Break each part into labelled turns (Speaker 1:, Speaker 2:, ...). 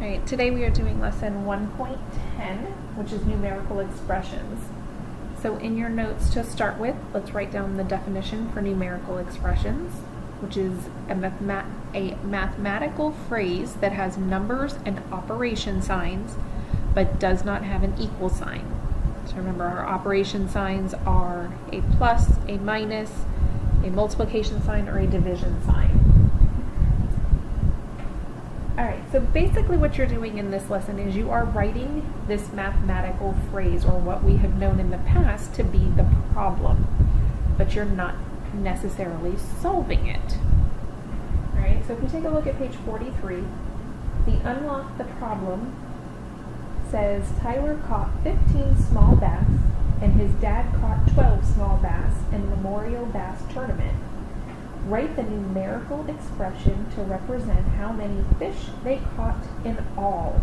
Speaker 1: Alright, today we are doing lesson 1.10, which is numerical expressions. So in your notes to start with, let's write down the definition for numerical expressions, which is a mathematical phrase that has numbers and operation signs, but does not have an equal sign. So remember, our operation signs are a plus, a minus, a multiplication sign, or a division sign. Alright, so basically what you're doing in this lesson is you are writing this mathematical phrase, or what we have known in the past to be the problem, but you're not necessarily solving it. Alright, so if we take a look at page 43, the unlock the problem says Tyler caught 15 small bass and his dad caught 12 small bass in the Memorial Bass Tournament. Write the numerical expression to represent how many fish they caught in all.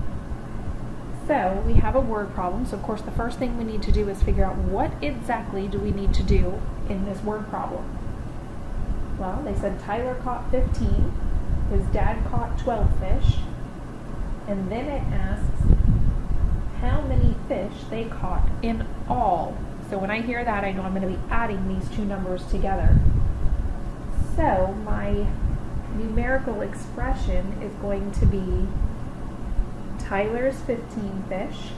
Speaker 1: So we have a word problem, so of course the first thing we need to do is figure out what exactly do we need to do in this word problem. Well, they said Tyler caught 15, his dad caught 12 fish, and then it asks how many fish they caught in all. So when I hear that, I know I'm going to be adding these two numbers together. So my numerical expression is going to be Tyler's 15 fish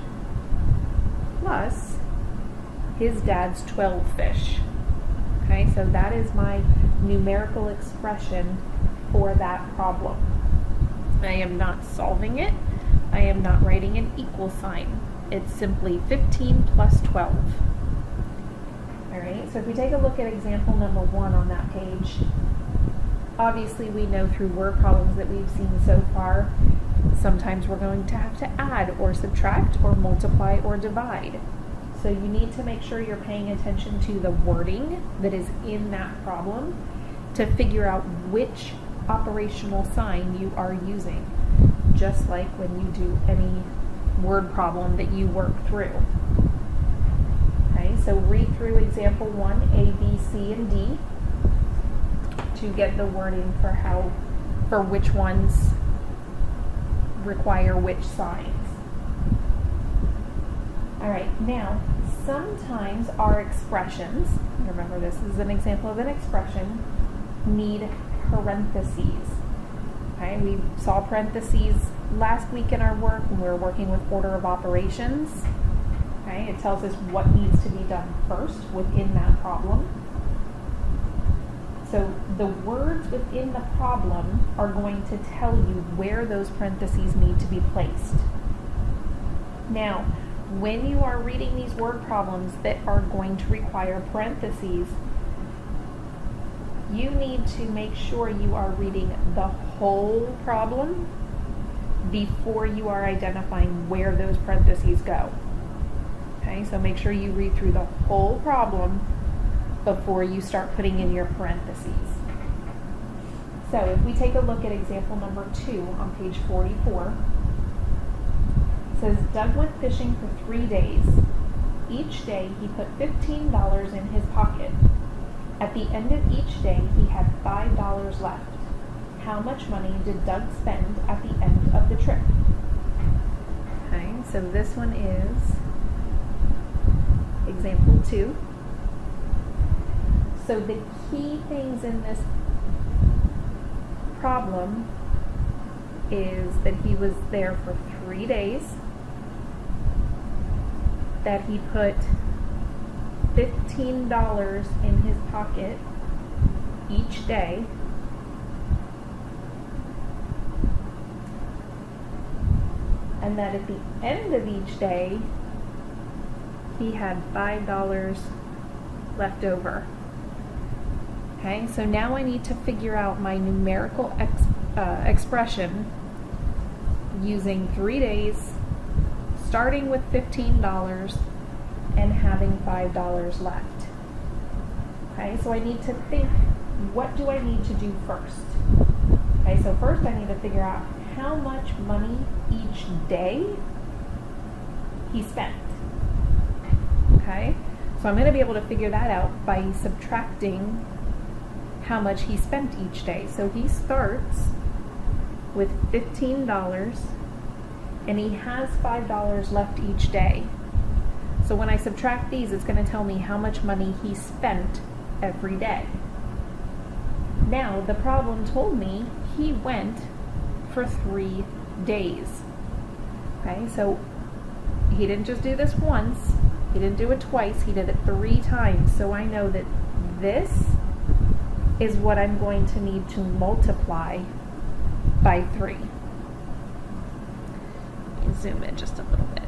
Speaker 1: plus his dad's 12 fish. Okay, so that is my numerical expression for that problem. I am not solving it. I am not writing an equal sign. It's simply 15 plus 12. Alright, so if we take a look at example number 1 on that page, obviously we know through word problems that we've seen so far, sometimes we're going to have to add or subtract or multiply or divide. So you need to make sure you're paying attention to the wording that is in that problem to figure out which operational sign you are using, just like when you do any word problem that you work through. Okay, so read through example 1, A, B, C, and D to get the wording for which ones require which signs. Alright, now sometimes our expressions, remember this is an example of an expression, need parentheses. Okay, we saw parentheses last week in our work when we were working with order of operations. Okay, it tells us what needs to be done first within that problem. So the words within the problem are going to tell you where those parentheses need to be placed. Now, when you are reading these word problems that are going to require parentheses, you need to make sure you are reading the whole problem before you are identifying where those parentheses go. Okay, so make sure you read through the whole problem before you start putting in your parentheses. So if we take a look at example number 2 on page 44, it says Doug went fishing for 3 days. Each day he put $15 in his pocket. At the end of each day he had $5 left. How much money did Doug spend at the end of the trip? Okay, so this one is example 2. So the key things in this problem is that he was there for 3 days, that he put $15 in his pocket each day, and that at the end of each day he had $5 left over. Okay, so now I need to figure out my numerical expression using 3 days, starting with $15 and having $5 left. Okay, so I need to think, what do I need to do first? Okay, so first I need to figure out how much money each day he spent. Okay, so I'm going to be able to figure that out by subtracting how much he spent each day. So he starts with $15 and he has $5 left each day. So when I subtract these, it's going to tell me how much money he spent every day. Now, the problem told me he went for 3 days. Okay, so he didn't just do this once, he didn't do it twice, he did it 3 times. So I know that this is what I'm going to need to multiply by 3. Let me zoom in just a little bit.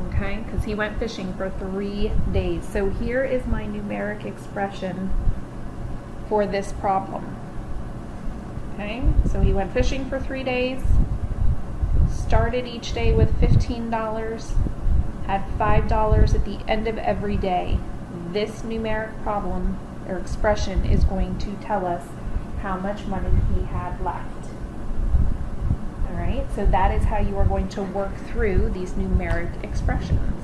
Speaker 1: Okay, because he went fishing for 3 days. So here is my numeric expression for this problem. Okay, so he went fishing for 3 days, started each day with $15, had $5 at the end of every day. This numeric problem or expression is going to tell us how much money he had left. All right, so that is how you are going to work through these numeric expressions.